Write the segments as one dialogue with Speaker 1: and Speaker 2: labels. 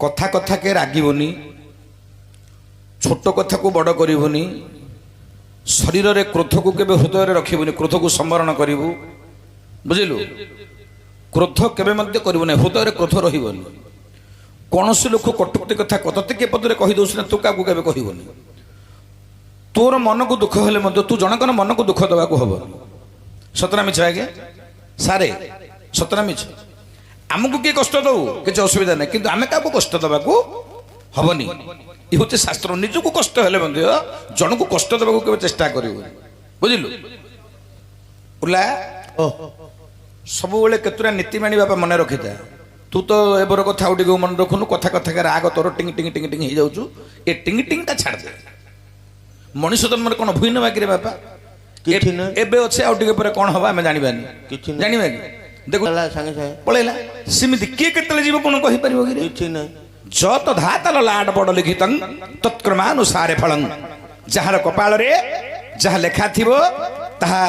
Speaker 1: कथा कथा के रागबनी छोट कथा को बड़ करबुनि शरीर रे क्रोध को केबे हृदय रे रखिबुनि क्रोध को संवरण करिवु बुझिलु क्रोध केबे मध्य करिवुनि हृदय रे क्रोध रहिबनि कोनोसी लोक कटुक्ति कथा कतते के पदरे कहि दोस ना तू काकू केबे कहिबनि तोर मन को दुख हेले मध्य तू जनकन मन को दुख दबा को हबो सतना मिछ आगे सारे सतना मिछ आमको किए कष्ट दऊ किसी असुविधा नहीं किंतु आमे काकू कष्ट दबा को हबनी ये होते शास्त्र निजको कष्ट हेले मध्य जन को कष्ट दबा को केबे चेष्टा करिवु बुझिलु उला सब बेले केतुरा नीति मानी बापा मन रखिता तू तो एबर कथा उडी को मन रखुनु कथा कथा के राग तोर टिंग टिंग टिंग टिंग हे जाउछु ए टिंग टिंग ता छाड़ दे मनुष्य जन्म कोन भुई न बाकी रे बापा एबे अच्छे आउ टिके पर कोन हबा हमें जानिबानी जानिबानी देखो संगे संगे पळेला सिमिति के केतले जीव कोन कहि परिबो कि किछि नै जत धातल लाड बड लिखितं तत्क्रमानुसारे फलं जहार कपाल रे जहा लेखा थिबो ताहा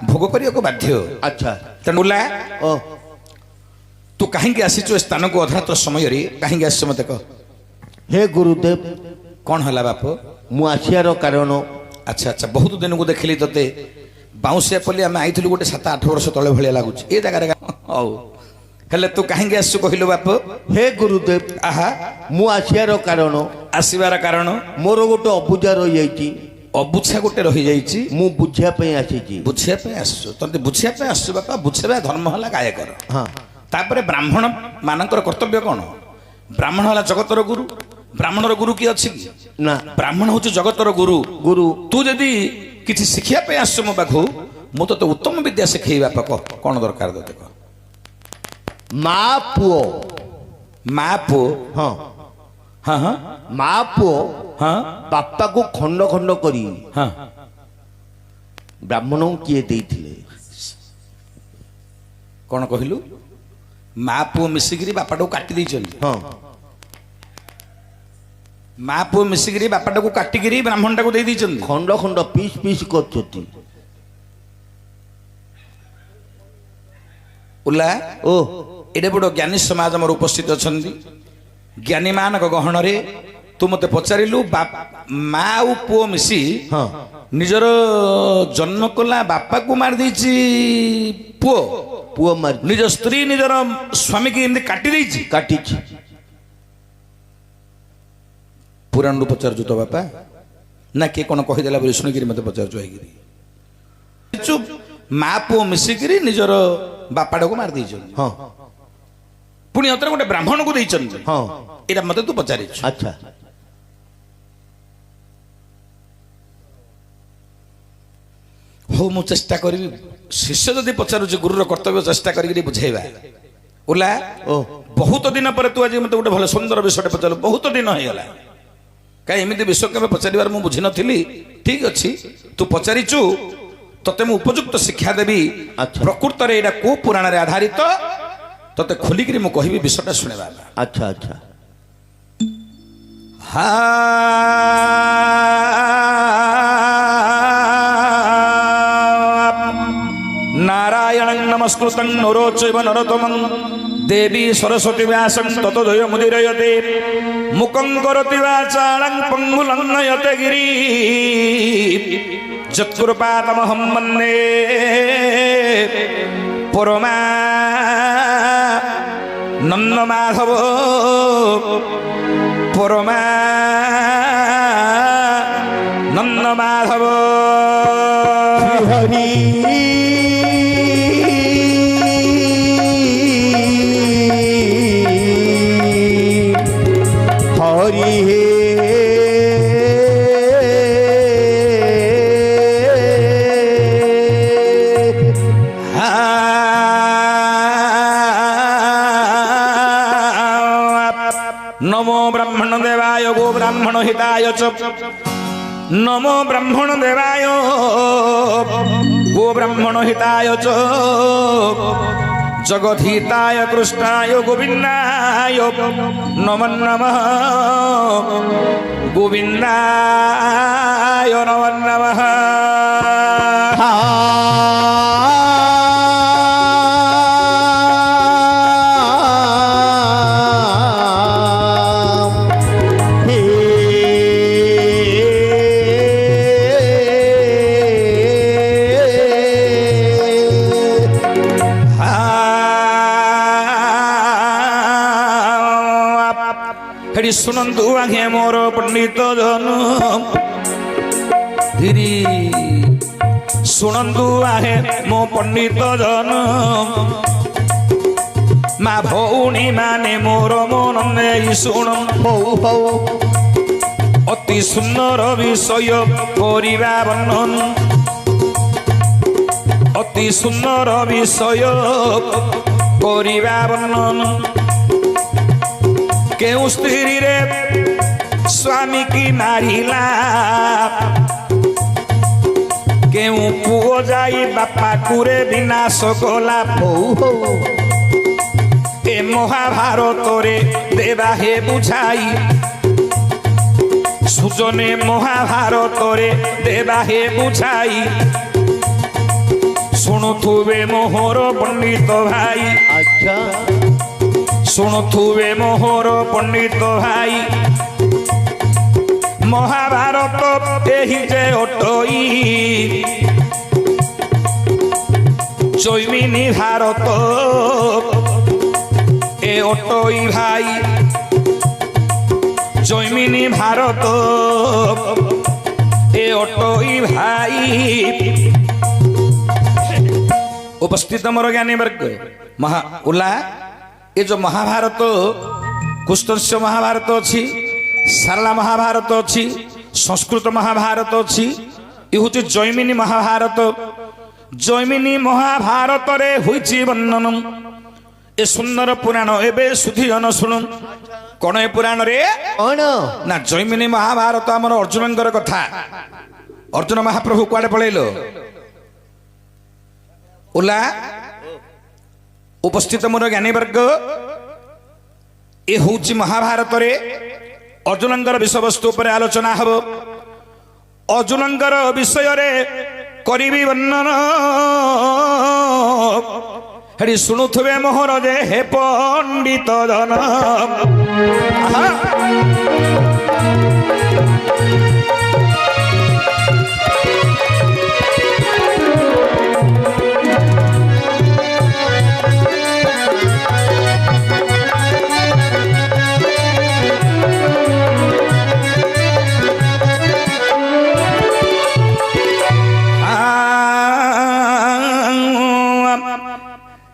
Speaker 1: भोग करियो को बाध्य अच्छा तनुला ओ तू कहीं आसीचो स्थान को अधरात्र समय रे कहीं आस मत कह
Speaker 2: हे गुरुदेव
Speaker 1: कौन हला बाप
Speaker 2: मु आसियार कारण
Speaker 1: अच्छा अच्छा बहुत दिन को देखली तते बाउंसिया पल्ली आम आइथिलु गोटे 7-8 वर्ष तले भलिया लागुच ए जगह औ हेले तू कहीं आसु कहिलो बाप
Speaker 2: हे गुरुदेव
Speaker 1: आहा
Speaker 2: मु आसियार कारण
Speaker 1: आसीबार कारण
Speaker 2: मोर गोटे अबुझा रही जाइछि
Speaker 1: अबुझा गोटे रही जाइछि
Speaker 2: मु बुझिया पे आसीछि
Speaker 1: बुझिया पे आसु तते बुझिया पे आसु बापा बुझेबा धर्म हला गायकर
Speaker 2: हां
Speaker 1: तापरे ब्राह्मण मानकर कर्तव्य कौन ब्राह्मण हला जगतर गुरु ब्राह्मणर गुरु की अछि
Speaker 2: ना
Speaker 1: ब्राह्मण होची जगतर गुरु
Speaker 2: गुरु
Speaker 1: तू जदि किछि शिक्षा पे आस मो बाखु मु तो उत्तम विद्या शिखेइबा पक कोन दरकार दते को
Speaker 2: मां पुओ हां
Speaker 1: हां हां
Speaker 2: मां पुओ
Speaker 1: हां
Speaker 2: बापा को खंड खंड करी
Speaker 1: हां
Speaker 2: ब्राह्मण किए देइथिले
Speaker 1: कोन कहिलु मां पुओ मिसिगिरी बापाटो काटी दैछन
Speaker 2: हां
Speaker 1: मां पुओ मिसिगिरी बापाटो काटिगिरी ब्राह्मण टाको दे दैछन
Speaker 2: खंड खंड पीस पीस करछती
Speaker 1: उल्ला
Speaker 2: ओ
Speaker 1: एडे बड़ ज्ञानी समाज हमर उपस्थित अछंदी ज्ञानी मानक गहन रे तू मते पचारिलु मां और पुओ मिसी
Speaker 2: हां
Speaker 1: निजर जन्म कला बापा को मार देछि पुओ
Speaker 2: पुओ मार
Speaker 1: निज स्त्री निजर स्वामी की एंदी काटी देछि
Speaker 2: काटिछि
Speaker 1: पुराण रू पचार तो बापा ना के कोन कहि देला बोली सुनिगिरी मते पचार आइगिरी चुप मां पुओ मिसिगिरी निजर बापाडा को मार देछि
Speaker 2: हां
Speaker 1: पुणी अतर गोटे ब्राह्मण को देइछन
Speaker 2: हां
Speaker 1: एरा मते तू पचारिछ
Speaker 2: अच्छा
Speaker 1: हो मु चेष्टा करी शिष्य जदि पचारुछ गुरुर कर्तव्य चेष्टा करी बुझेबा ओला
Speaker 2: ओ
Speaker 1: बहुत दिन पर तू आज मते गोटे भले सुंदर विषय पचारु बहुत दिन हो गला कहीं एमती विषय केबे पचारिबार मु बुझी नथिली ठीक अछि तू पचारिछु तते मु उपयुक्त शिक्षा देबी प्रकृत रे एडा को पुराण रे आधारित तते खोली करी मु कहिबी विषयटा सुनेबा
Speaker 2: अच्छा अच्छा
Speaker 1: हा नारायणं नमस्कृतं नरोचैव नरोत्तमं देवी सरस्वती व्यासं ततो द्वय मुदीरयते मुखं करोति वाचालं पंगुलं नयते गिरि जत्कृपातमहं वन्दे परमानन्दमाधव परमानन्दमाधव
Speaker 2: हरि हरि हे
Speaker 1: नमो ब्राह्मण देवाय गो ब्राह्मण हिताय च नमो ब्राह्मण देवाय गो ब्राह्मण हिताय च जगद्धिताय कृष्णाय गोविंदाय नमो नमः गोविंदाय नमो नमः ହେଠି ଶୁଣନ୍ତୁ ଆଜ୍ଞା ମୋର ପଣ୍ଡିତ ଜନ ଧୀରି ଶୁଣନ୍ତୁ ଆହେ ମୋ ପଣ୍ଡିତ ଜନ ମା ଭଉଣୀ ମାନେ ମୋର ମନ ନେଇ ଶୁଣ
Speaker 2: ହଉ ହଉ
Speaker 1: ଅତି ସୁନ୍ଦର ବିଷୟ କରିବା ବର୍ଣ୍ଣନ ଅତି ସୁନ୍ଦର ବିଷୟ କରିବା ବର୍ଣ୍ଣନ କେଉଁ ସ୍ତ୍ରୀରେ ସ୍ୱାମୀ କି ମାରିଲା କେଉଁ ପୁଅ ଯାଇ ବାପାକୁରେ ବିନାଶ କଲା
Speaker 2: ହଉ ହଉ
Speaker 1: ଏ ମହାଭାରତରେ ଦେବା ହେ ବୁଝାଇ ସୁଜନେ ମହାଭାରତରେ ଦେବା ହେ ବୁଝାଇ ଶୁଣୁଥିବେ ମୋହର ପଣ୍ଡିତ ଭାଇ
Speaker 2: ଆଚ୍ଛା
Speaker 1: ଶୁଣୁଥିବେ ମୋହର ପଣ୍ଡିତ ଭାଇ ମହାଭାରତ ଏହି ଯେ ଅଟଇ ଜୈମିନୀ ଭାରତ ଏ ଅଟଇ ଭାଇ জৈমিনী ভারত এ অটই ভাই উপস্থিত আমার জ্ঞানী বর্গ মহা উল্লা এ যে মহাভারত কুস্তস্য মহাভারত অছি সারলা মহাভারত অছি সংস্কৃত মহাভারত অছি এ হচ্ছে জৈমিনী মহাভারত জৈমিনী মহাভারতরে হইছি বর্ণন এ সুন্দর পুরাণ এবে সুধী জন শুনুন কোন এ পুরাণ রে
Speaker 2: କଣ
Speaker 1: না জৈমিনী মহাভারত আমার অর্জুনঙ্কর কথা অর্জুন মহাপ্রভু কুয়াড়ে পড়াইল ওলা উপস্থিত মোর জ্ঞানীবর্গ এ হচ্ছে মহাভারতরে অর্জুনঙ্কর বিষয়বস্তু উপরে আলোচনা হব অর্জুনঙ্কর বিষୟରେ করিবি বর্ণন হেৰি শুণুথিবে মোহর যে হে পণ্ডিত জন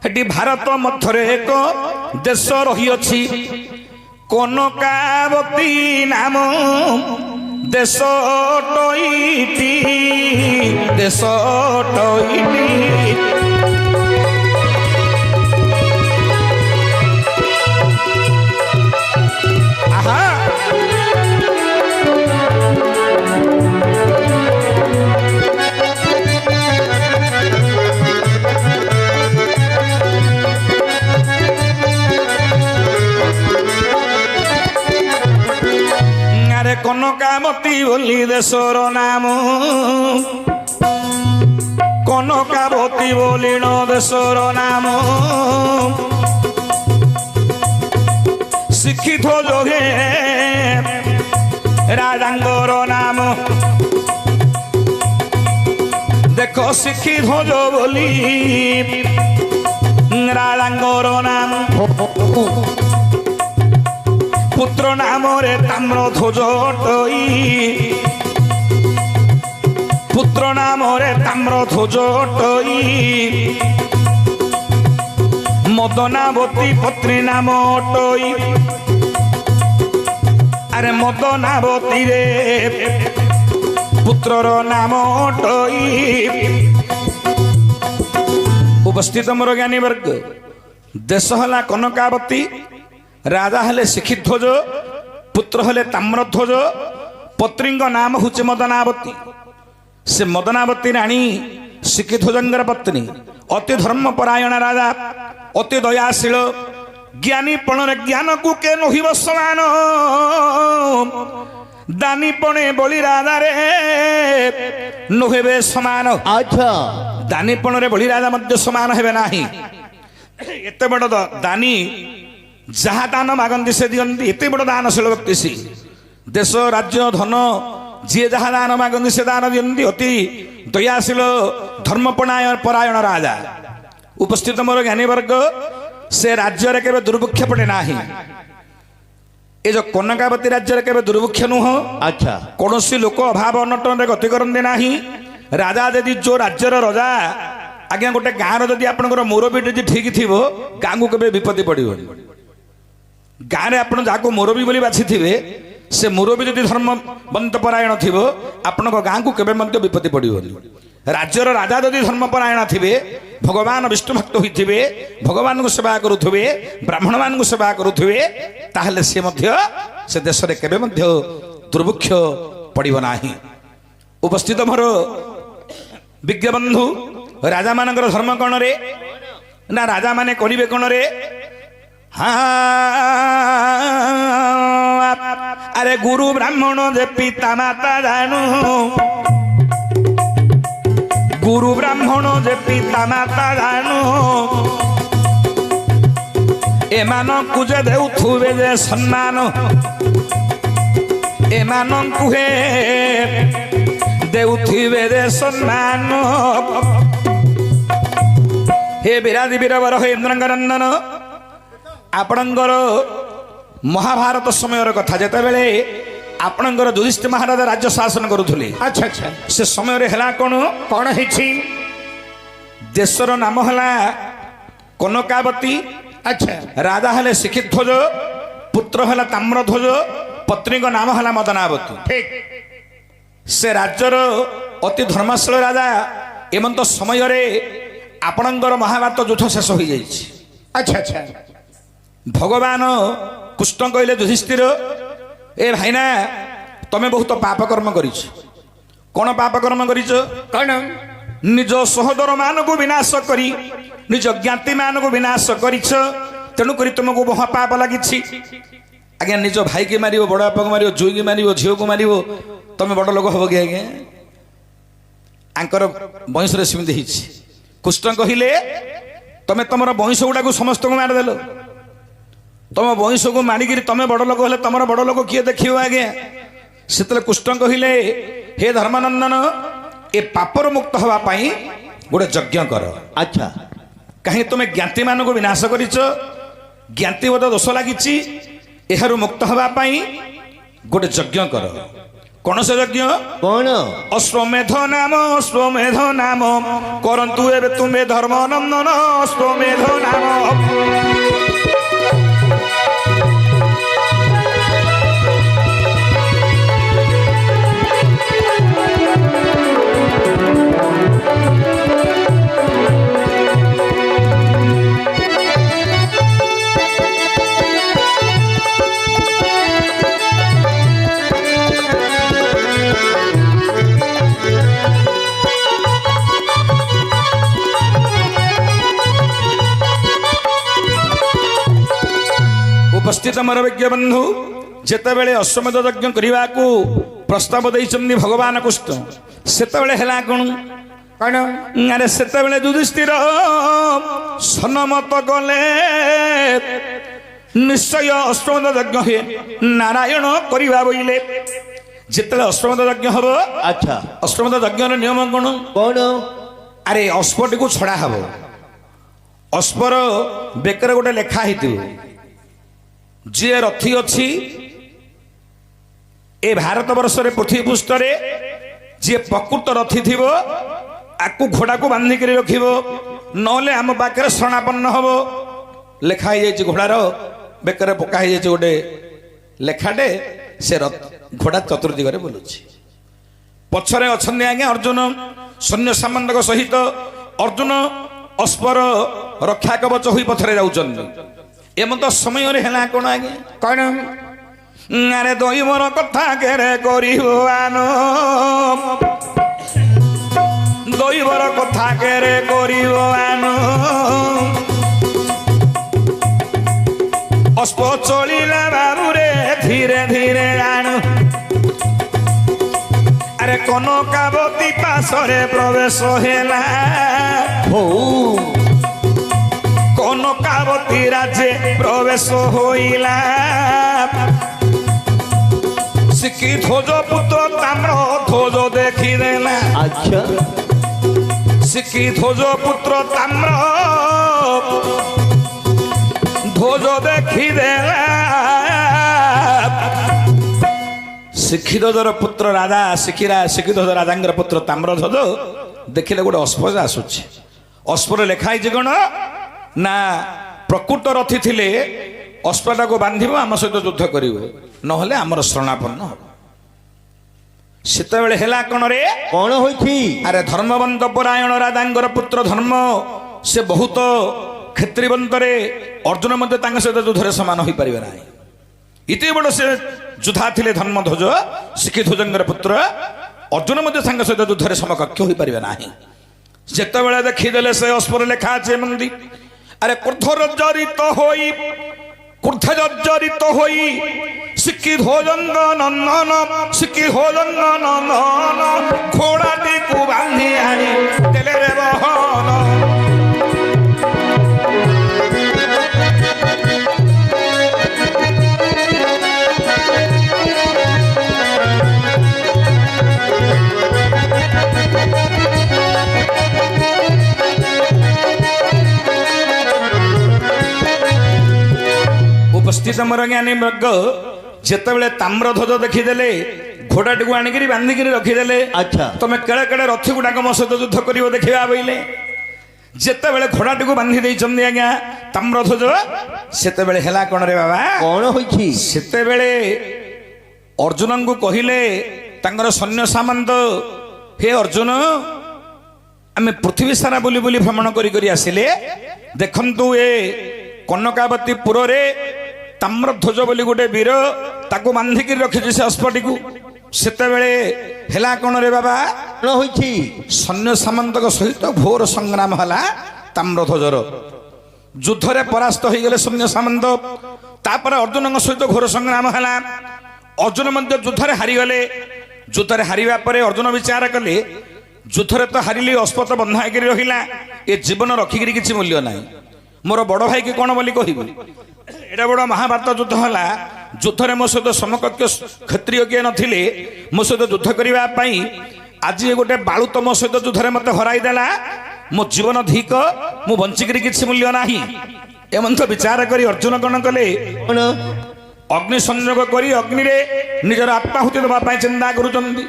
Speaker 1: এটি ভারত মধ্যে এক দেশ রহিଅଛି কনকাবতী নাম দেশ টইটি দেশ টইটি আহা কনকাবতী বলি দেশর নাম কনকাবতী বলিণ দেশর নাম শিক্ষিত যোগে রাজাঙ্গর নাম দেখ শিক্ষিত বলি রাজাঙ্গর নাম পুত্র নামরে তাম্র ধ্বজ টই পুত্র নামরে তাম্র ধ্বজ টই মদনাবতী পত্নী নাম টই আরে মদনাবতী রে পুত্রর নাম টই উপস্থিত মোর জ্ঞানীবর্গ দেশ হলা কনকাবতী রাজা হলে শিখিধ্বজ পুত্র হলে তাম্রধ্বজ পত্নীঙ্গ নাম হচ্ছে মদনাবতী সে মদনাবতী রানী শিখিধ্বজঙ্গর পত্নী অতি ধর্মপরায়ণ রাজা অতি দয়াশীল জ্ঞানীপণরে জ্ঞানকু কে নহিব সমান দানীপণে বলি রাজারে নহেবে সমান
Speaker 2: আচ্ছা
Speaker 1: দানীপণরে বলি রাজা মধ্যে সমান হেবে নাহি এতে বড় দানী যাহা দান মাগন্তি সে দিয়ন্তি এতে বড় দানশীল ব্যক্তি সে দেশ রাজ্য ধন যে যাহা দান মাগন্তি সে দান দিয়ন্তি অতি দয়াশীল ধর্মপরায়ণ রাজা উপস্থিত মোর জ্ঞানীবর্গ সে রাজ্যরে কেবে দুর্ভিক্ষ পড়ে নাহি ଏ ଯୋଉ କନକାବତୀ ରାଜ୍ୟରେ କେବେ ଦୁର୍ଭିକ୍ଷ ନୁହଁ,
Speaker 2: अच्छा
Speaker 1: କୌଣସି ଲୋକ ଅଭାବ ଅନଟନରେ ଗତି କରନ୍ତି ନାହିଁ। ରାଜା ଯଦି ଯୋଉ ରାଜ୍ୟର ରଜା ଆଜ୍ଞା ଗୋଟେ ଗାଁର ଯଦି ଆପଣଙ୍କର ମୁରବୀ ଯଦି ଠିକ ଥିବ ଗାଁକୁ କେବେ ବିପତ୍ତି ପଡ଼ିବନି। ଗାଁରେ ଆପଣ ଯାହାକୁ ମୁରବୀ ବୋଲି ବାଛିଥିବେ ସେ ମୁରବୀ ଯଦି ଧର୍ମବନ୍ତ ପରାୟଣ ଥିବ ଆପଣଙ୍କ ଗାଁକୁ କେବେ ମଧ୍ୟ ବିପତ୍ତି ପଡ଼ିବନି। ରାଜ୍ୟର ରାଜା ଯଦି ଧର୍ମପରାୟଣ ଥିବେ, ଭଗବାନ ବିଷ୍ଣୁ ଭକ୍ତ ହୋଇଥିବେ, ଭଗବାନଙ୍କୁ ସେବା କରୁଥିବେ, ବ୍ରାହ୍ମଣମାନଙ୍କୁ ସେବା କରୁଥିବେ, ତାହେଲେ ସେ ମଧ୍ୟ ସେ ଦେଶରେ କେବେ ମଧ୍ୟ ଦୁର୍ଭିକ୍ଷ ପଡ଼ିବ ନାହିଁ। ଉପସ୍ଥିତ ମୋର ବିଜ୍ଞବନ୍ଧୁ, ରାଜାମାନଙ୍କର ଧର୍ମ କଣରେ ନା ରାଜାମାନେ କରିବେ କଣରେ? ଆରେ ଗୁରୁ ବ୍ରାହ୍ମଣ ଯେ ପିତା ମାତା ଜାଣୁ, ଗୁରୁ ବ୍ରାହ୍ମଣ ଯେ ପିତା ମାତା ଜାଣୁ, ଏମାନଙ୍କୁ ଯେ ଦେଉଥିବେ ଯେ ସମ୍ମାନ, ଏମାନଙ୍କୁ ହେ ଦେଉଥିବେ ଯେ ସମ୍ମାନ। ହେ ବିରାଜି ବୀରବର ହେ ଇନ୍ଦ୍ରଙ୍ଗନନ୍ଦନ, ଆପଣଙ୍କର ମହାଭାରତ ସମୟର କଥା, ଯେତେବେଳେ ଆପଣଙ୍କର ଯୁଧିଷ୍ଠିର ମହାରାଜ ରାଜ୍ୟ ଶାସନ କରୁଥିଲେ,
Speaker 3: अच्छा अच्छा
Speaker 1: ସେ ସମୟରେ ହେଲା କଣ?
Speaker 3: कौन है
Speaker 1: ଦେଶର ନାମ ହେଲା କନକାବତୀ,
Speaker 3: अच्छा
Speaker 1: ରାଜା ହେଲେ ଶିଖିଧ୍ୱଜ, ପୁତ୍ର ହେଲା ତାମ୍ରଧ୍ୱଜ, ପତ୍ନୀଙ୍କ ନାମ ହେଲା ମଦନାବତୀ।
Speaker 3: ठीक
Speaker 1: ସେ ରାଜ୍ୟର ଅତି ଧର୍ମଶୀଳ ରାଜା। ଏମନ୍ତ ସମୟରେ ଆପଣଙ୍କର ମହାଭାରତ ଯୁଦ୍ଧ ଶେଷ ହୋଇଯାଇଛି।
Speaker 3: अच्छा अच्छा
Speaker 1: ଭଗବାନ କୃଷ୍ଣ କହିଲେ ଯୁଧିଷ୍ଠିର, ଏ ଭାଇନା ତମେ ବହୁତ ପାପ କର୍ମ କରିଛ। କଣ ପାପ କର୍ମ କରିଛ?
Speaker 3: कौन
Speaker 1: ନିଜ ସହୋଦର ମାନଙ୍କୁ ବିନାଶ କରି ନିଜ ଜ୍ଞାତି ମାନଙ୍କୁ ବିନାଶ କରିଛ, ତେଣୁକରି ତୁମକୁ ମହା ପାପ ଲାଗିଛି। ଆଜ୍ଞା ନିଜ ଭାଇକି ମାରିବ, ବଡ଼ ବାପାକୁ ମାରିବ, ଜୁଇକି ମାରିବ, ଝିଅକୁ ମାରିବ, ତମେ ବଡ଼ ଲୋକ ହବ କି ଆଜ୍ଞା? ଆଙ୍କର ବଂଶରେ ସେମିତି ହେଇଛି। କୃଷ୍ଣ କହିଲେ ତମେ ତମର ବଂଶ ଗୁଡାକୁ ସମସ୍ତଙ୍କୁ ମାରିଦେଲ, ତମ ବଂଶକୁ ମାରିକିରି ତମେ ବଡ଼ ଲୋକ ହେଲେ ତମର ବଡ଼ ଲୋକ କିଏ ଦେଖିବ ଆଜ୍ଞା? ସେତେବେଳେ କୃଷ୍ଣ କହିଲେ ହେ ଧର୍ମାନନ୍ଦନ, ଏ ପାପରୁ ମୁକ୍ତ ହେବା ପାଇଁ ଗୋଟେ ଯଜ୍ଞ କର।
Speaker 2: अच्छा
Speaker 1: କାହିଁ ତୁମେ ଜ୍ଞାତି ମାନଙ୍କୁ ବିନାଶ କରିଛ, ଜ୍ଞାତିବୋଧ ଦୋଷ ଲାଗିଛି, ଏହାରୁ ମୁକ୍ତ ହେବା ପାଇଁ ଗୋଟେ ଯଜ୍ଞ କର। କଣ ସେ ଯଜ୍ଞ?
Speaker 2: कौन
Speaker 1: ଅଶ୍ୱମେଧ ନାମ, ଅଶ୍ୱମେଧ ନାମ କରନ୍ତୁ ଏବେ ତୁମେ ଧର୍ମନନ୍ଦନ, ଅଶ୍ୱମେଧ ନାମ। ଉପସ୍ଥିତ ମୋର ବିଜ୍ଞ ବନ୍ଧୁ, ଯେତେବେଳେ ଅଶ୍ୱମେଧ ଯଜ୍ଞ କରିବାକୁ ପ୍ରସ୍ତାବ ଦେଇଛନ୍ତି ଭଗବାନ କୃଷ୍ଣ, ସେତେବେଳେ ହେଲା କଣ?
Speaker 3: कौन
Speaker 1: ଆରେ ସେତେବେଳେ ଯୁଧିଷ୍ଠିର ସନମତ କଲେ ନିଶ୍ଚୟ ଅଶ୍ୱମେଧ ଯଜ୍ଞ ହୁଏ, ନାରାୟଣ କରିବା ବୋଇଲେ। ଯେତେବେଳେ ଅଶ୍ୱମେଧ ଯଜ୍ଞ ହବ,
Speaker 2: अच्छा
Speaker 1: ଅଶ୍ୱମେଧ ଯଜ୍ଞର ନିୟମ କଣ?
Speaker 2: कौन
Speaker 1: ଆରେ ଅଶ୍ୱଟିକୁ ଛଡା ହବ, ଅଶ୍ୱର ବେକରେ ଗୋଟେ ଲେଖା ହେଇଥିବ, ଯିଏ ରଥି ଅଛି ଏ ଭାରତ ବର୍ଷରେ ପୃଥିବୀ ପୃଷ୍ଠରେ, ଯିଏ ପ୍ରକୃତ ରଥି ଥିବ ଆକୁ ଘୋଡାକୁ ବାନ୍ଧିକିରି ରଖିବ, ନହେଲେ ଆମ ପାଖରେ ଶରଣାପନ୍ନ ହବ। ଲେଖା ହେଇଯାଇଛି, ଘୋଡାର ବେକରେ ପକା ହେଇଯାଇଛି ଗୋଟେ ଲେଖାଟେ, ସେ ଘୋଡା ଚତୁର୍ଦିଗରେ ବୁଲୁଛି। ପଛରେ ଅଛନ୍ତି ଆଜ୍ଞା ଅର୍ଜୁନ ସୈନ୍ୟ ସାମନ୍ତଙ୍କ ସହିତ। ଅର୍ଜୁନ ଅଶ୍ୱର ରକ୍ଷା କବଚ ହୋଇ ପଛରେ ଯାଉଛନ୍ତି। ଏମନ୍ତ ସମୟରେ ହେଲା କଣ ଆଜ୍ଞା?
Speaker 3: कौन
Speaker 1: ଆରେ ଦୈବର କଥା କେରେ କରିବ ଆନ, ଦୈବର କଥା କେରେ କରିବ ଆନ, ଅସ୍ପ ଚଳିଲା ବାବୁରେ ଧୀରେ ଧୀରେ ଆଣ। ଆରେ କନକାବତୀ ପାଶରେ ପ୍ରବେଶ ହେଲା,
Speaker 2: हो
Speaker 1: কনকাবতী রাজ্যে প্রবেশ হইলা। শিখি ধ্বজ পুত্র তাম্র ধ্বজ দেখি দেলা,
Speaker 2: अच्छा
Speaker 1: শিখি ধ্বজ পুত্র তাম্র ধ্বজ দেখি দেলা। ଶିକ୍ଷିଧ୍ୱଜର ପୁତ୍ର ରାଜା ଶିକ୍ଷିଧ୍ୱଜ ରାଜାଙ୍କର ପୁତ୍ର ତାମ୍ରଧ୍ୱଜ ଦେଖିଲେ ଗୋଟେ ଅସ୍ପଜ ଆସୁଛି। ଅସ୍ପରେ ଲେଖା ହେଇଛି କ'ଣ ନା ପ୍ରକୃତ ରଥି ଥିଲେ ଅସ୍ପଟାକୁ ବାନ୍ଧିବ ଆମ ସହିତ ଯୁଦ୍ଧ କରିବ, ନହେଲେ ଆମର ଶରଣାପନ୍ନ ହେବ। ସେତେବେଳେ ହେଲା କ'ଣ ରେ?
Speaker 2: କ'ଣ ହୋଇଛି?
Speaker 1: ଆରେ ଧର୍ମବନ୍ତ ପରାୟଣ ରାଜାଙ୍କର ପୁତ୍ର ଧର୍ମ, ସେ ବହୁତ କ୍ଷେତ୍ରୀବନ୍ତରେ ଅର୍ଜୁନ ମଧ୍ୟ ତାଙ୍କ ସହିତ ଯୁଦ୍ଧରେ ସମାନ ହୋଇପାରିବେ ନାହିଁ। ଏତେ ବଡ଼ ସେ ଯୋଦ୍ଧା ଥିଲେ ଧର୍ମଧ୍ୱଜ ଶିକ୍ଷିଧ୍ୱଜଙ୍କର ପୁତ୍ର, ଅର୍ଜୁନ ମଧ୍ୟ ତାଙ୍କ ସହିତ ଯୁଦ୍ଧରେ ସମକକ୍ଷ ହୋଇପାରିବେ ନାହିଁ। ଯେତେବେଳେ ଦେଖିଦେଲେ ସେ ଅସ୍ପରେ ଲେଖା ଅଛି ଏମିତି, ଆରେ କ୍ରୋଧଜର୍ଜରିତ ହୋଇ ଶିକ୍ଷିଧ୍ୱଜଙ୍କ ନନ୍ଦନ ଶିକ୍ଷିଧ୍ୱଜଙ୍କ ନନ୍ଦନ ଘୋଡ଼ାଟିକୁ ବାନ୍ଧି ଆଣି ଦେଲେ ରେ ବହନ। ଉପସ୍ଥିତ ମୋର ଜ୍ଞାନୀ ବର୍ଗ ଯେତେବେଳେ ତାମ୍ରଧ୍ୱଜ ଦେଖିଦେଲେ ଘୋଡ଼ାଟିକୁ ଆଣିକିରି ବାନ୍ଧିକିରି ରଖିଦେଲେ,
Speaker 2: ଆଚ୍ଛା।
Speaker 1: ତମେ କେଳେ କେଳେ ରଥି ଗୁଡାକ ମୋ ସହିତ ଯୁଦ୍ଧ କରିବ ଦେଖିବା ବୋଇଲେ, ଯେତେବେଳେ ଘୋଡ଼ାଟିକୁ ବାନ୍ଧି ଦେଇଛନ୍ତି ଆଜ୍ଞା ତାମ୍ରଧ୍ୱଜ, ସେତେବେଳେ ହେଲା କ'ଣ ରେ ବାବା?
Speaker 2: କ'ଣ ହୋଇଛି?
Speaker 1: ସେତେବେଳେ ଅର୍ଜୁନଙ୍କୁ କହିଲେ ତାଙ୍କର ସୈନ୍ୟ ସାମନ୍ତ, ହେ ଅର୍ଜୁନ, ଆମେ ପୃଥିବୀ ସାରା ବୁଲି ବୁଲି ଭ୍ରମଣ କରି କରି ଆସିଲେ, ଦେଖନ୍ତୁ ଏ କନକାବତୀ ପୁରରେ ତାମ୍ରଧ୍ୱଜ ବୋଲି ଗୋଟେ ବୀର ତାକୁ ବାନ୍ଧିକିରି ରଖିଛି ସେ ଅସ୍ପଟିକୁ। ସେତେବେଳେ ହେଲା କ'ଣ ରେ ବାବା?
Speaker 2: କ'ଣ ହୋଇଛି?
Speaker 1: ସୈନ୍ୟ ସାମନ୍ତଙ୍କ ସହିତ ଘୋର ସଂଗ୍ରାମ ହେଲା ତାମ୍ରଧ୍ୱଜର। ଯୁଦ୍ଧରେ ପରାସ୍ତ ହୋଇଗଲେ ସୈନ୍ୟ ସାମନ୍ତ। ତାପରେ ଅର୍ଜୁନଙ୍କ ସହିତ ଘୋର ସଂଗ୍ରାମ ହେଲା। ଅର୍ଜୁନ ମଧ୍ୟ ଯୁଦ୍ଧରେ ହାରିଗଲେ। ଯୁଦ୍ଧରେ ହାରିବା ପରେ ଅର୍ଜୁନ ବିଚାର କଲେ, ଯୁଦ୍ଧରେ ତ ହାରିଲି, ଅସ୍ପତ ବନ୍ଧା ହେଇକିରି ରହିଲା, ଏ ଜୀବନ ରଖିକିରି କିଛି ମୂଲ୍ୟ ନାହିଁ। ମୋର ବଡ଼ ଭାଇକି କ'ଣ ବୋଲି କହିବି? ଏଟା ବଡ଼ ମହାଭାରତ ଯୁଦ୍ଧ ହେଲା। ଯୁଦ୍ଧରେ ମୋ ସହିତ ସମକକ୍ଷ କ୍ଷତ୍ରିୟ କିଏ ନଥିଲେ ମୋ ସହିତ ଯୁଦ୍ଧ କରିବା ପାଇଁ। ଆଜି ଗୋଟେ ବାଳୁତ ମୋ ସହିତ ଯୁଦ୍ଧରେ ମୋତେ ହରାଇ ଦେଲା, ମୋ ଜୀବନ ଧିକ, ମୁଁ ବଞ୍ଚିକିରି କିଛି ମୂଲ୍ୟ ନାହିଁ। ଏମନ୍ତ ବିଚାର କରି ଅର୍ଜୁନ କ'ଣ କଲେ?
Speaker 2: କ'ଣ?
Speaker 1: ଅଗ୍ନି ସଂଯୋଗ କରି ଅଗ୍ନିରେ ନିଜର ଆତ୍ମାହୁତି ଦେବା ପାଇଁ ଚିନ୍ତା କରୁଛନ୍ତି।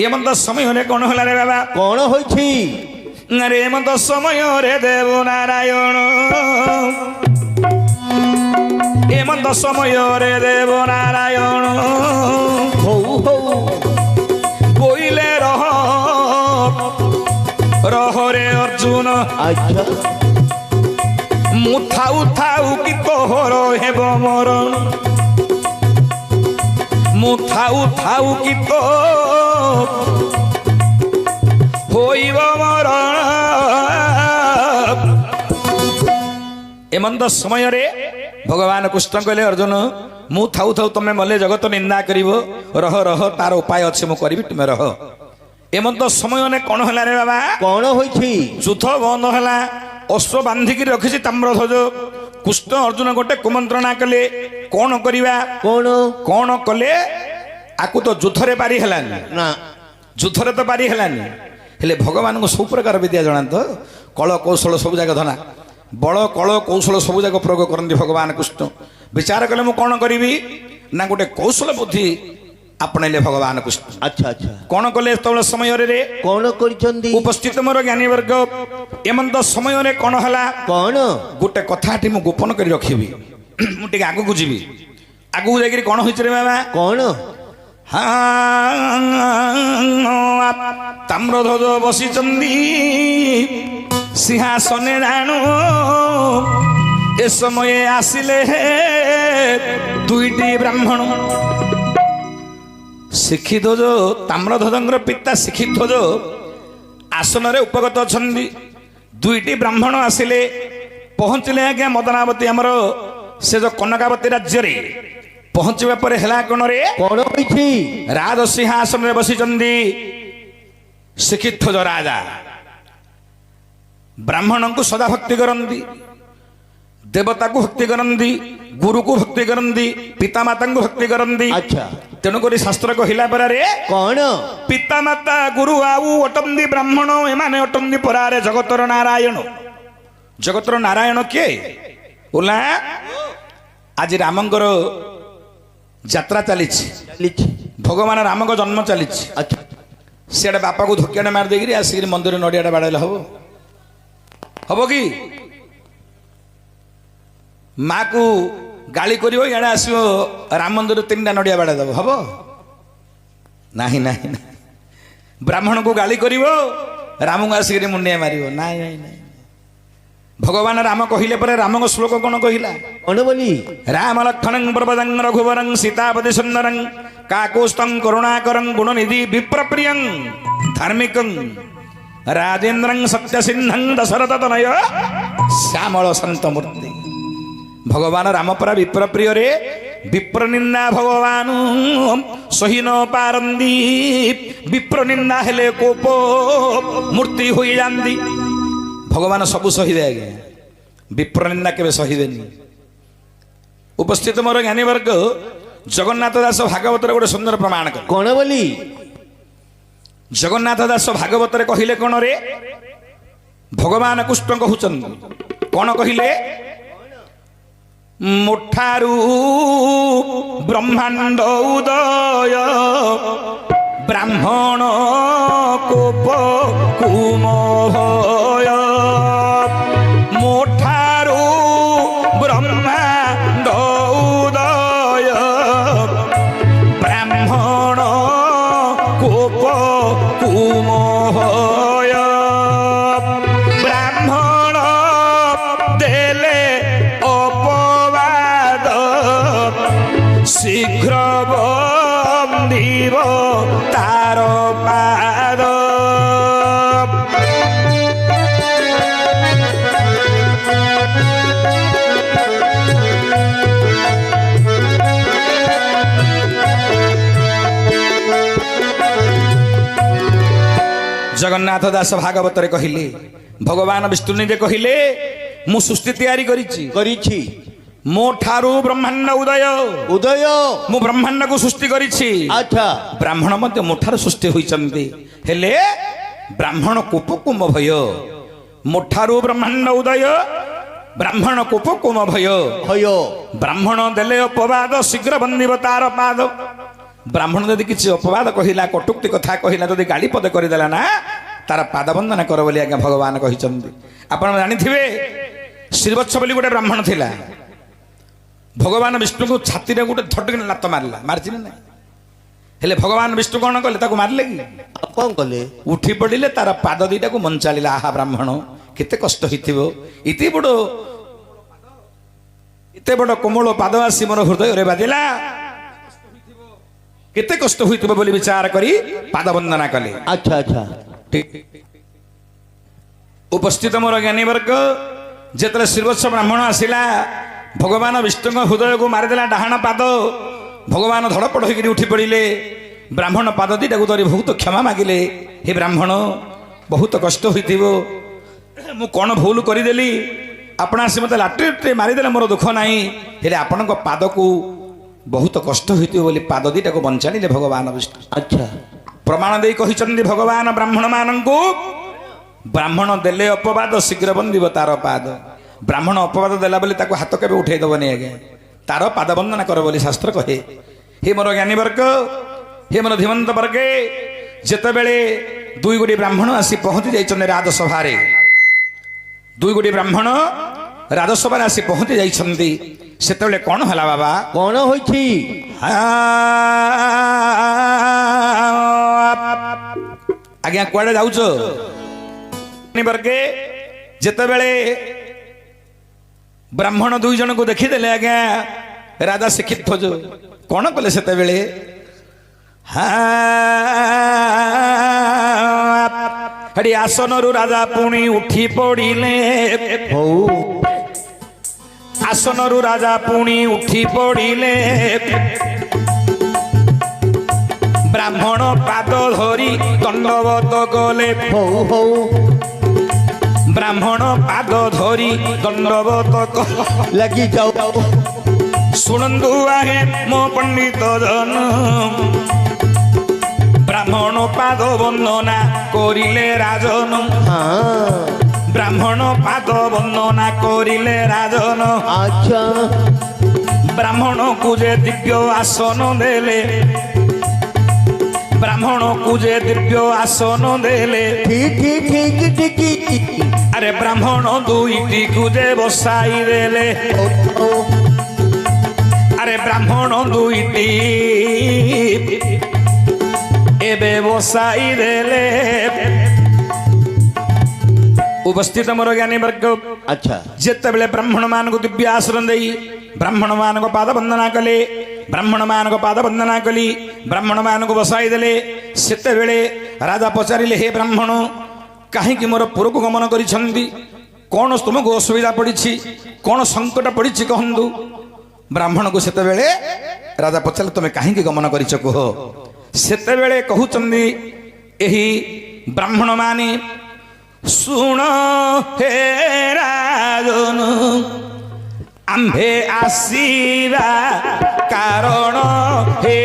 Speaker 1: ଏମନ୍ତ ସମୟରେ କ'ଣ ହେଲା ରେ ବାବା?
Speaker 2: କ'ଣ ହୋଇଛି?
Speaker 1: ଆରେ ଏମନ୍ତ ସମୟରେ ଦେବ ନାରାୟଣ, ଏମନ୍ତ ସମୟରେ ଦେବ ନାରାୟଣ
Speaker 2: ହଉ ହଉ
Speaker 1: ବୋଇଲେ ରହରେ ଅର୍ଜୁନ,
Speaker 2: ଆଚ୍ଛା।
Speaker 1: ମୁଁ ଥାଉ ଥାଉ କି ତୋର ହେବ ମରଣ, ମୁଁ ଥାଉ ଥାଉ କି ତୋ ହୋଇବ ମରଣ। ଏମନ୍ତ ସମୟରେ ଭଗବାନ କୃଷ୍ଣ କହିଲେ, ଅର୍ଜୁନ, ମୁଁ ଥାଉ ଥାଉ ତମେ ମଲେ ଜଗତ ନିନ୍ଦା କରିବ, ରହ ତାର ଉପାୟ ଅଛି, ମୁଁ କରିବି, ତୁମେ ରହ। ଏମନ୍ତ ସମୟରେ କ'ଣ ହେଲା ରେ ବାବା?
Speaker 2: କ'ଣ ହୋଇଛି?
Speaker 1: ଯୁଦ୍ଧ ବନ୍ଦ ହେଲା। ଅଶ୍ଵ ବାନ୍ଧିକି ରଖିଛି ତାମ୍ରଧ୍ୱଜ। କୃଷ୍ଣ ଅର୍ଜୁନ ଗୋଟେ କୁମନ୍ତ୍ରଣା କଲେ, କ'ଣ କରିବା? କ'ଣ କଲେ? ଆକୁ ତ ଯୁଦ୍ଧରେ ପାରି ହେଲାନି
Speaker 2: ନା,
Speaker 1: ଯୁଦ୍ଧରେ ତ ପାରି ହେଲାନି। ହେଲେ ଭଗବାନଙ୍କୁ ସବୁ ପ୍ରକାର ବିଦ୍ୟା ଜଣାନ୍ତ, କଳ କୌଶଳ ସବୁ ଯାକ ଧନା, ବଳ କଳ କୌଶଳ ସବୁ ଯାକ ପ୍ରୟୋଗ କରନ୍ତି ଭଗବାନ କୃଷ୍ଣ। ବିଚାର କଲେ ମୁଁ କ'ଣ କରିବି ନା ଗୋଟେ କୌଶଳ ବୁଦ୍ଧି ଆପଣେଇଲେ ଭଗବାନ କୃଷ୍ଣ।
Speaker 2: ଆଚ୍ଛା ଆଚ୍ଛା।
Speaker 1: କ'ଣ କଲେ ସେତେବେଳେ ସମୟରେ?
Speaker 2: କ'ଣ କରିଛନ୍ତି?
Speaker 1: ଉପସ୍ଥିତ ମୋର ଜ୍ଞାନୀ ବର୍ଗ, ଏମନ୍ତ ସମୟରେ କ'ଣ ହେଲା?
Speaker 2: କ'ଣ?
Speaker 1: ଗୋଟେ କଥାଟି ମୁଁ ଗୋପନ କରି ରଖିବି, ମୁଁ ଟିକେ ଆଗକୁ ଯିବି। ଆଗକୁ ଯାଇକିରି କ'ଣ ହେଇଛି ରେ ବାବା?
Speaker 2: କ'ଣ?
Speaker 1: ତାମ୍ରଧ୍ୱଜ ବସିଛନ୍ତି ସିଂହାସନେ ରାଣୁ, ଏ ସମୟ ଆସିଲେ ଦୁଇଟି ବ୍ରାହ୍ମଣ। ଶିକ୍ଷିଧ୍ୱଜ ତାମ୍ରଧ୍ୱଜଙ୍କର ପିତା ଶିକ୍ଷିଧ୍ୱଜ ଆସନରେ ଉପଗତ ଅଛନ୍ତି। ଦୁଇଟି ବ୍ରାହ୍ମଣ ଆସିଲେ, ପହଞ୍ଚିଲେ ଆଜ୍ଞା ମଦନାବତୀ, ଆମର ସେ ଯୋଉ କନକାବତୀ ରାଜ୍ୟରେ ପହଞ୍ଚିବା ପରେ ହେଲା କ'ଣ ରେ?
Speaker 2: କ'ଣ ହୋଇଛି?
Speaker 1: ରାଜ ସିଂହାସନରେ ବସିଛନ୍ତି ଶିକ୍ଷିଧ୍ୱଜ ରାଜା। ବ୍ରାହ୍ମଣଙ୍କୁ ସଦା ଭକ୍ତି କରନ୍ତି, ଦେବତାକୁ ଭକ୍ତି କରନ୍ତି, ଗୁରୁକୁ ଭକ୍ତି କରନ୍ତି, ପିତାମାତାଙ୍କୁ ଭକ୍ତି କରନ୍ତି।
Speaker 2: ଆଚ୍ଛା।
Speaker 1: ତେଣୁକରି ଶାସ୍ତ୍ର କହିଲା ପରାରେ
Speaker 2: କ'ଣ?
Speaker 1: ପିତାମାତା ଗୁରୁ ଆଉ ଅଟନ୍ତି ବ୍ରାହ୍ମଣ, ଏମାନେ ଅଟନ୍ତି ପରାରେ ଜଗତର ନାରାୟଣ। ଜଗତର ନାରାୟଣ କିଏ? ଓଲା ଆଜି ରାମଙ୍କର ଯାତ୍ରା ଚାଲିଛି, ଭଗବାନ ରାମଙ୍କ ଜନ୍ମ ଚାଲିଛି।
Speaker 2: ଆଚ୍ଛା
Speaker 1: ସିଆଡ଼େ ବାପାକୁ ଧୋକିଆଟେ ମାରି ଦେଇକିରି ଆସିକିରି ମନ୍ଦିର ନଡ଼ିଆଟା ବାଡ଼େଇଲେ ହବ? ହବ କି? ମାକୁ ଗାଳି କରିବ, ଇଆଡ଼େ ଆସିବ ରାମ ମନ୍ଦିର 3ଟା ନଡ଼ିଆ ବାଡ଼େଇ ଦେବ, ହବ? ନାହିଁ ନାହିଁ ନାହିଁ। ବ୍ରାହ୍ମଣକୁ ଗାଳି କରିବ, ରାମକୁ ଆସିକିରି ମୁଣ୍ଡିଆ ମାରିବ, ନାଇଁ ନାଇଁ ନାଇଁ। ଭଗବାନ ରାମ କହିଲେ ପରେ ରାମଙ୍କ ଶ୍ଲୋକ କ'ଣ କହିଲା?
Speaker 2: କଣ ବୋଲି?
Speaker 1: ରାମ ଲକ୍ଷ୍ମଣଂ ପ୍ରପଦଂ ରଘୁବରଂ ସୀତାପତି ସୁନ୍ଦରଂ କାକୁସ୍ତଂ କରୁଣାକରଂ ଗୁଣନିଧି ବିପ୍ରପ୍ରିୟଂ ଧାର୍ମିକଂ ରାଜେନ୍ଦ୍ରଂ ସତ୍ୟସିଂହଂ ଦଶରଥ ତନୟ ଶ୍ୟାମଳ ଶାନ୍ତମୂର୍ତ୍ତି। ଭଗବାନ ରାମ ପରା ବିପ୍ରପ୍ରିୟରେ ବିପ୍ରନିନ୍ଦା ଭଗବାନ ସହି ନ ପାରନ୍ତି। ବିପ୍ରନିନ୍ଦା ହେଲେ କୋପ ମୂର୍ତ୍ତି ହୋଇଯାନ୍ତି। ଭଗବାନ ସବୁ ସହିବେ ଆଜ୍ଞା, ବିପ୍ରନିନ୍ଦା କେବେ ସହିବେନି। ଉପସ୍ଥିତ ମୋର ଜ୍ଞାନୀବର୍ଗ, ଜଗନ୍ନାଥ ଦାସ ଭାଗବତରେ ଗୋଟେ ସୁନ୍ଦର ପ୍ରମାଣ କଲେ।
Speaker 2: କଣ ବୋଲି?
Speaker 1: ଜଗନ୍ନାଥ ଦାସ ଭାଗବତରେ କହିଲେ କ'ଣ ରେ? ଭଗବାନ କୃଷ୍ଣ କହୁଛନ୍ତି କ'ଣ କହିଲେ? ମୁଠାରୁ ବ୍ରହ୍ମାଣ୍ଡ ଉଦୟ ବ୍ରାହ୍ମଣ କୋପ କୁମ ଭୟ। ମୁଠାରୁ ବ୍ରହ୍ମାଣ୍ଡ ଉଦୟ ବ୍ରାହ୍ମଣ କୋପ କୁମ ଭୟ। ବ୍ରାହ୍ମଣ ଦେଲେ ଅପବାଦ ଶୀଘ୍ର ବନ୍ଦିବ ତାର ପାଦ। ଜଗନ୍ନାଥ ଦାସ ଭାଗବତରେ କହିଲେ, ଭଗବାନ ବିଷ୍ଣୁ ନିଜେ କହିଲେ, ମୁଁ ସୃଷ୍ଟି ତିଆରି କରିଛି
Speaker 2: କରିଛି
Speaker 1: ମୋ ଠାରୁ ବ୍ରହ୍ମାଣ୍ଡ ଉଦୟ।
Speaker 2: ଉଦୟ
Speaker 1: ମୁଁ ବ୍ରହ୍ମାଣ୍ଡକୁ ସୃଷ୍ଟି କରିଛି।
Speaker 2: ଆଚ୍ଛା
Speaker 1: ବ୍ରାହ୍ମଣ ମଧ୍ୟ ମୋ ଠାରୁ ସୃଷ୍ଟି ହୋଇଛନ୍ତି। ହେଲେ ବ୍ରାହ୍ମଣ କୋପ କୁମ ଭୟ। ମୋ ଠାରୁ ବ୍ରହ୍ମାଣ୍ଡ ଉଦୟ ବ୍ରାହ୍ମଣ କୋପ କୁମ ଭୟ।
Speaker 2: ଭୟ
Speaker 1: ବ୍ରାହ୍ମଣ ଦେଲେ ଅପବାଦ ଶୀଘ୍ର ବନ୍ଦିବ ତାର ପାଦ। ବ୍ରାହ୍ମଣ ଯଦି କିଛି ଅପବାଦ କହିଲା, କଟୁକ୍ତି କଥା କହିଲା, ଯଦି ଗାଳି ପଦ କରିଦେଲା ନା, ତାର ପାଦ ବନ୍ଦନା କର ବୋଲି ଆଜ୍ଞା ଭଗବାନ କହିଛନ୍ତି। ଆପଣ ଜାଣିଥିବେ ଶ୍ରୀବତ୍ସ ବୋଲି ଗୋଟେ ବ୍ରାହ୍ମଣ ଥିଲା। ଭଗବାନ ବିଷ୍ଣୁଙ୍କୁ ଛାତିରେ ଗୋଟେ ଧଟକିନା ଲାତ ମାରିଲା, ମାରିଛି ନା ନାହିଁ? ହେଲେ ଭଗବାନ ବିଷ୍ଣୁ କ'ଣ କଲେ? ତାକୁ ମାରିଲେ କି?
Speaker 2: ଆଉ କଣ କଲେ?
Speaker 1: ଉଠି ପଡ଼ିଲେ, ତାର ପାଦ ଦିଟାକୁ ମଞ୍ଚାଳିଲା। ଆହା ବ୍ରାହ୍ମଣ, କେତେ କଷ୍ଟ ହେଇଥିବ। ଏତେ ବଡ଼ କୋମଳ ପାଦ ଆସି ମୋର ହୃଦୟରେ ବାଜିଲା। କେତେ କଷ୍ଟ ହୋଇଥିବ ବୋଲି ବିଚାର କରି ପାଦ ବନ୍ଦନା କଲେ।
Speaker 2: ଆଚ୍ଛା ଆଚ୍ଛା
Speaker 1: ଉପସ୍ଥିତ ମୋର ଜ୍ଞାନୀବର୍ଗ, ଯେତେବେଳେ ଶ୍ରୀବତ୍ସ ବ୍ରାହ୍ମଣ ଆସିଲା, ଭଗବାନ ବିଷ୍ଣୁଙ୍କ ହୃଦୟକୁ ମାରିଦେଲା ଡାହାଣ ପାଦ। ଭଗବାନ ଧଡ଼ପଡ଼ ହୋଇକରି ଉଠି ପଡ଼ିଲେ। ବ୍ରାହ୍ମଣ ପାଦ ଦିଟାକୁ ଧରି ବହୁତ କ୍ଷମା ମାଗିଲେ। ହେ ବ୍ରାହ୍ମଣ, ବହୁତ କଷ୍ଟ ହୋଇଥିବ, ମୁଁ କ'ଣ ଭୁଲ କରିଦେଲି? ଆପଣ ଆସି ମୋତେ ଲାଟରିରେ ମାରିଦେଲେ, ମୋର ଦୁଃଖ ନାହିଁ। ହେଲେ ଆପଣଙ୍କ ପାଦକୁ ବହୁତ କଷ୍ଟ ହୋଇଥିବ ବୋଲି ପାଦ ଦିଟାକୁ ବଞ୍ଚାଣିଲେ ଭଗବାନ ବିଷ୍ଣୁ।
Speaker 2: ଆଚ୍ଛା
Speaker 1: ପ୍ରମାଣ ଦେଇ କହିଛନ୍ତି ଭଗବାନ ବ୍ରାହ୍ମଣ ମାନଙ୍କୁ, ବ୍ରାହ୍ମଣ ଦେଲେ ଅପବାଦ ଶୀଘ୍ର ବନ୍ଦିବ ତାର ପାଦ। ବ୍ରାହ୍ମଣ ଅପବାଦ ଦେଲା ବୋଲି ତାକୁ ହାତ କେବେ ଉଠେଇ ଦେବନି ଆଜ୍ଞା, ତାର ପାଦ ବନ୍ଦନା କର ବୋଲି ଶାସ୍ତ୍ର କହେ। ହେ ମୋର ଜ୍ଞାନୀବର୍ଗ, ହେ ମୋର ଧୀମନ୍ତ ବର୍ଗେ, ଯେତେବେଳେ 2 ଗୋଟି ବ୍ରାହ୍ମଣ ଆସି ପହଞ୍ଚି ଯାଇଛନ୍ତି ରାଜସଭାରେ, 2 ଗୋଟି ବ୍ରାହ୍ମଣ ରାଜସଭାରେ ଆସି ପହଞ୍ଚି ଯାଇଛନ୍ତି, ସେତେବେଳେ କ'ଣ ହେଲା ବାବା?
Speaker 2: କଣ ହୋଇଛି?
Speaker 1: ଆଜ୍ଞା କୁଆଡେ ଯାଉଛ? ବର୍ଗେ ଯେତେବେଳେ ବ୍ରାହ୍ମଣ 2 ଜଣଙ୍କୁ ଦେଖିଦେଲେ ଆଜ୍ଞା, ରାଜା ଶିକ୍ଷିତ ଖୋଜ କ'ଣ କଲେ? ସେତେବେଳେ ହେଠି ଆସନରୁ ରାଜା ପୁଣି ଉଠି ପଡ଼ିଲେ।
Speaker 2: ହଉ
Speaker 1: ଆସନରୁ ରାଜା ପୁଣି ଉଠି ପଡ଼ିଲେ। ବ୍ରାହ୍ମଣ ପାଦ ଧରି ଦଣ୍ଡବତ କଲେ।
Speaker 2: ହଉ ହଉ
Speaker 1: ବ୍ରାହ୍ମଣ ପାଦ ଧରି ଦଣ୍ଡବତ
Speaker 2: ଲାଗି ଯାଉ।
Speaker 1: ଶୁଣନ୍ତୁ ଆହେ ମୋ ପଣ୍ଡିତ ଜନ, ବ୍ରାହ୍ମଣ ପାଦ ବନ୍ଦନା କରିଲେ ରାଜନ। ବ୍ରାହ୍ମଣ ପାଦ ବନ୍ଦନା କରିଲେ ରାଜନ।
Speaker 2: ଆଚ୍ଛା
Speaker 1: ବ୍ରାହ୍ମଣକୁ ଯେ ଦିବ୍ୟ ଆସନ ଦେଲେ, ବ୍ରାହ୍ମଣ କୁ ଯେ ଦିବ୍ୟ ଆସନ ଦେଲେ
Speaker 2: ଠିକ ଠିକ
Speaker 1: ଆରେ ବ୍ରାହ୍ମଣ ଦୁଇଟିକୁ ଯେ ବସାଇ ଦେଲେ ଆରେ ବ୍ରାହ୍ମଣ ଦୁଇଟି ଏବେ ବସାଇ ଦେଲେ ଉପସ୍ଥିତ ମୋର ଜ୍ଞାନୀ ବର୍ଗ
Speaker 2: ଆଚ୍ଛା
Speaker 1: ଯେତେବେଳେ ବ୍ରାହ୍ମଣ ମାନଙ୍କୁ ଦିବ୍ୟ ଆଶ୍ରୟ ଦେଇ ବ୍ରାହ୍ମଣ ମାନଙ୍କ ପାଦ ବନ୍ଦନା କଲେ ବ୍ରାହ୍ମଣ ମାନଙ୍କ ପାଦ ବନ୍ଦନା କଲି ବ୍ରାହ୍ମଣ ମାନଙ୍କୁ ବସାଇ ଦେଲେ ସେତେବେଳେ ରାଜା ପଚାରିଲେ ହେ ବ୍ରାହ୍ମଣ କାହିଁକି ମୋର ପୁରକୁ ଗମନ କରିଛନ୍ତି କଣ ତୁମକୁ ଅସୁବିଧା ପଡ଼ିଛି କଣ ସଙ୍କଟ ପଡ଼ିଛି କହନ୍ତୁ ବ୍ରାହ୍ମଣକୁ ସେତେବେଳେ ରାଜା ପଚାରିଲେ ତମେ କାହିଁକି ଗମନ କରିଛ କୁହ ସେତେବେଳେ କହୁଛନ୍ତି ଏହି ବ୍ରାହ୍ମଣ ମାନେ ଶୁଣ ହେ ରାଜନ ଆମ୍ଭେ ଆସିବା କାରଣ ହେ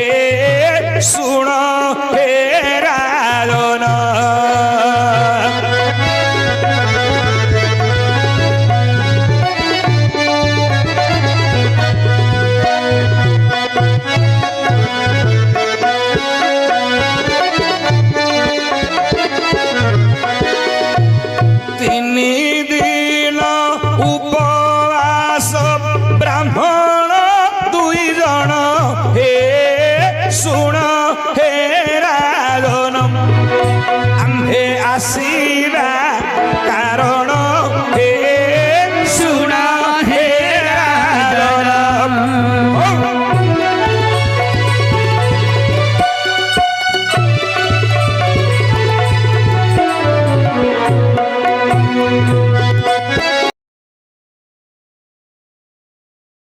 Speaker 1: ଶୁଣ ହେ ରାଜନ See